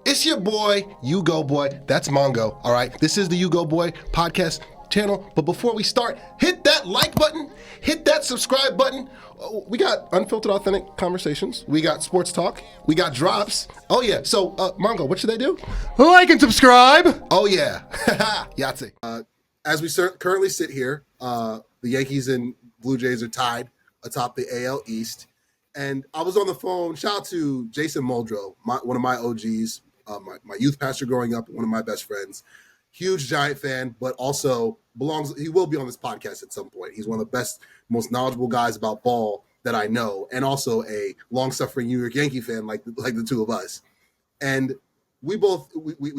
It's your boy, You Go Boy. That's Mongo, all right? This is the You Go Boy podcast channel. But before we start, hit that like button, hit that subscribe button. We got unfiltered, authentic conversations. We got sports talk. We got drops. Oh, yeah. So, Mongo, what should they do? Like and subscribe. Oh, yeah. Yahtzee. As we currently sit here, the Yankees and Blue Jays are tied atop the AL East. And I was on the phone. Shout out to Jason Muldrow, one of my OGs, my youth pastor growing up, one of my best friends. Huge Giant fan, but also he will be on this podcast at some point. He's one of the best, most knowledgeable guys about ball that I know, and also a long-suffering New York Yankee fan like the two of us. And we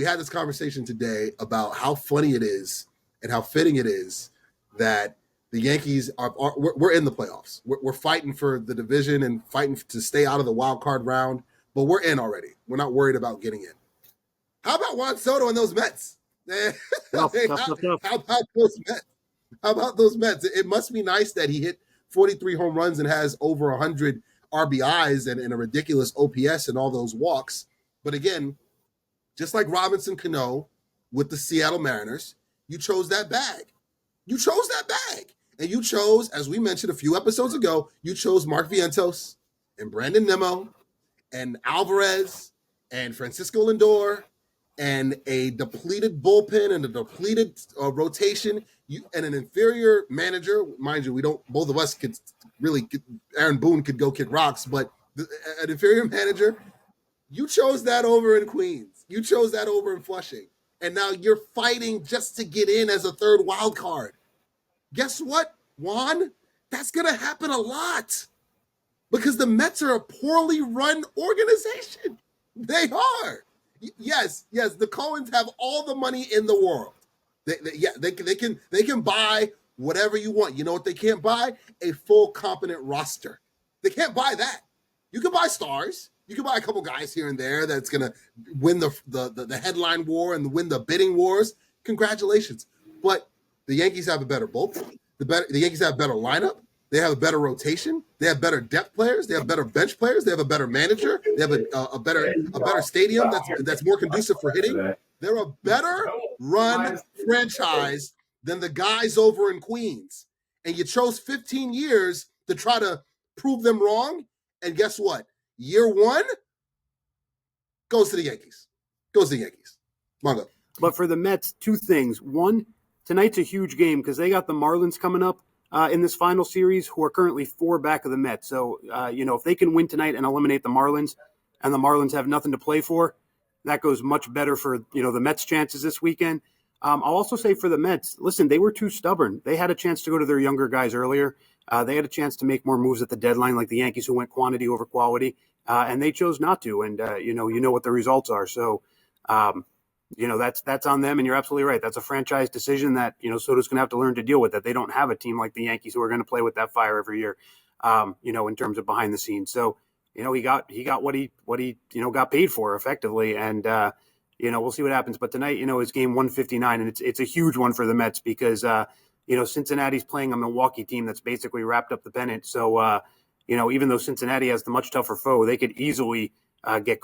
had this conversation today about how funny it is and how fitting it is that the Yankees we're in the playoffs. We're fighting for the division and fighting to stay out of the wild card round, but we're in already. We're not worried about getting in. How about Juan Soto and those Mets? How about those Mets? How about those Mets? It must be nice that he hit 43 home runs and has over 100 RBIs and a ridiculous OPS and all those walks. But again, just like Robinson Cano with the Seattle Mariners, you chose that bag. You chose that bag. And you chose, as we mentioned a few episodes ago, you chose Mark Vientos and Brandon Nimmo and Alvarez and Francisco Lindor and a depleted bullpen and a depleted rotation and an inferior manager. Mind you, both of us could really, Aaron Boone could go kick rocks, but an inferior manager, you chose that over in Queens. You chose that over in Flushing. And now you're fighting just to get in as a third wild card. Guess what, Juan? That's going to happen a lot because the Mets are a poorly run organization. They are. Yes, the Coens have all the money in the world. They can buy whatever you want. You know what they can't buy? A full competent roster. They can't buy that. You can buy stars. You can buy a couple guys here and there that's going to win the headline war and win the bidding wars. Congratulations. But the Yankees have a better bullpen. The Yankees have a better lineup. They have a better rotation. They have better depth players. They have better bench players. They have a better manager. They have a better stadium that's more conducive for hitting. They're a better run franchise than the guys over in Queens. And you chose 15 years to try to prove them wrong. And guess what? Year one goes to the Yankees. Mongo. But for the Mets, two things. One, tonight's a huge game because they got the Marlins coming up in this final series, who are currently 4 back of the Mets. So, if they can win tonight and eliminate the Marlins, and the Marlins have nothing to play for, that goes much better for, the Mets' chances this weekend. I'll also say for the Mets, listen, they were too stubborn. They had a chance to go to their younger guys earlier. They had a chance to make more moves at the deadline, like the Yankees, who went quantity over quality, and they chose not to. And, you know what the results are. So, that's on them. And you're absolutely right. That's a franchise decision that, Soto's going to have to learn to deal with, that they don't have a team like the Yankees who are going to play with that fire every year, in terms of behind the scenes. So, he got what he got paid for effectively. And, we'll see what happens. But tonight, is game 159, and it's a huge one for the Mets because, Cincinnati's playing a Milwaukee team that's basically wrapped up the pennant. So, even though Cincinnati has the much tougher foe, they could easily get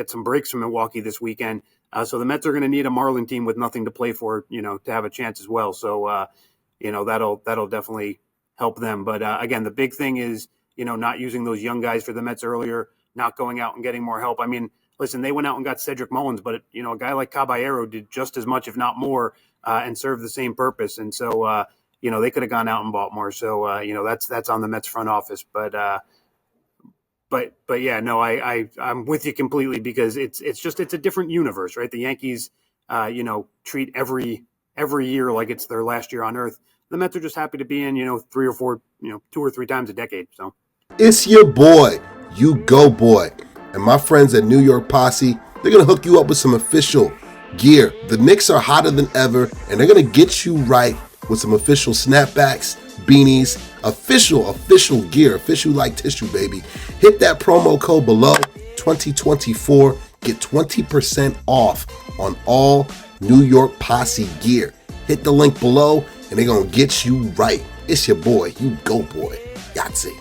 some breaks from Milwaukee this weekend. So the Mets are going to need a Marlin team with nothing to play for, to have a chance as well. So, that'll definitely help them. But again, the big thing is, not using those young guys for the Mets earlier, not going out and getting more help. I mean, listen, they went out and got Cedric Mullins, but a guy like Caballero did just as much, if not more, and served the same purpose. And so, they could have gone out and bought more. So, that's on the Mets front office. But yeah, no, I'm with you completely because it's a different universe, right? The Yankees, treat every year like it's their last year on earth. The Mets are just happy to be in, 3 or 4, 2 or 3 times a decade. So it's your boy, You Go Boy, and my friends at New York Posse. They're gonna hook you up with some official gear. The Knicks are hotter than ever, and they're gonna get you right with some official snapbacks, beanies, official gear, official like tissue, baby. Hit that promo code below, 2024. Get 20% off on all New York Posse gear. Hit the link below, and they're going to get you right. It's your boy, You Go Boy. Yahtzee.